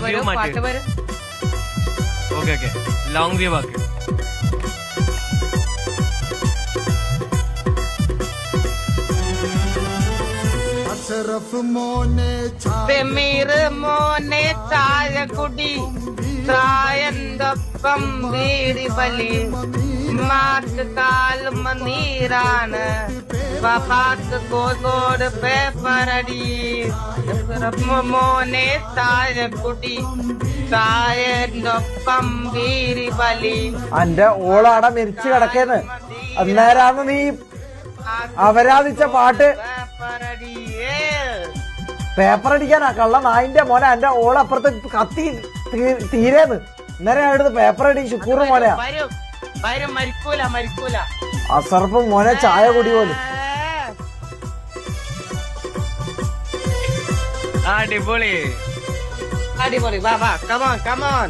View മാറ്റ്. Okay okay, long view ആക്ക്. മോനെ ചായക്കുടി പ്രായന്തൊപ്പം വീടി ബലി മാർക്ക് കാലും നീരാണ് പാക്ക് കോഴിക്കോട് പേപ്പറടി മോനെ ചായക്കുടി ചായന്തൊപ്പം വീടി ബലി. അന്റെ ഓളാടെ മരിച്ചു കിടക്കേന്ന് അന്നേരാന്ന് നീ അവരാധിച്ച പാട്ട് പേപ്പർ അടിക്കാനാ കള്ള നായിന്റെ മോനെ. എന്റെ ഓളപ്പുറത്ത് കത്തി തീരേന്ന് ഇന്നലെ അടുത്ത് പേപ്പർ അടി ശുക്കൂറ് മോനെയാ. അസർപ്പ് മോനെ ചായ കുടി പോലും. അടിപൊളി അടിപൊളി. വാ വാ, കമോൺ കമോൺ.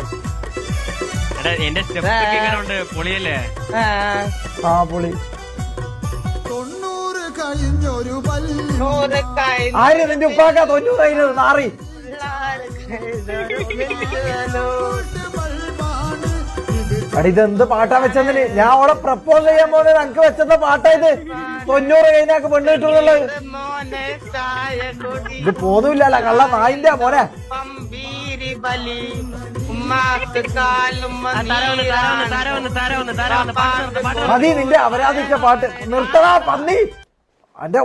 എന്റെ സ്റ്റെപ്പ് ഇങ്ങനെ ഉണ്ട്, പൊളിയല്ലേ? ആ പൊളി. ആര് നിന്റെ ഉപ്പാക്ക 90 നാറി. അടി ഇതെന്ത് പാട്ടാ വെച്ചതിന്? ഞാൻ അവളെ പ്രപ്പോസ് ചെയ്യാൻ പോകുന്നത് എനിക്ക് വെച്ചെന്ന പാട്ടാ ഇത്. 90 കഴിഞ്ഞാക്ക് പെണ്ണ് കിട്ടുന്നുള്ളത്. ഇത് പോന്നുമില്ലല്ല കള്ള നായിന്റെ മോനെ. മതി നിന്റെ അവരാധിച്ച പാട്ട് നിർത്തടാ പന്നി. അന്റെ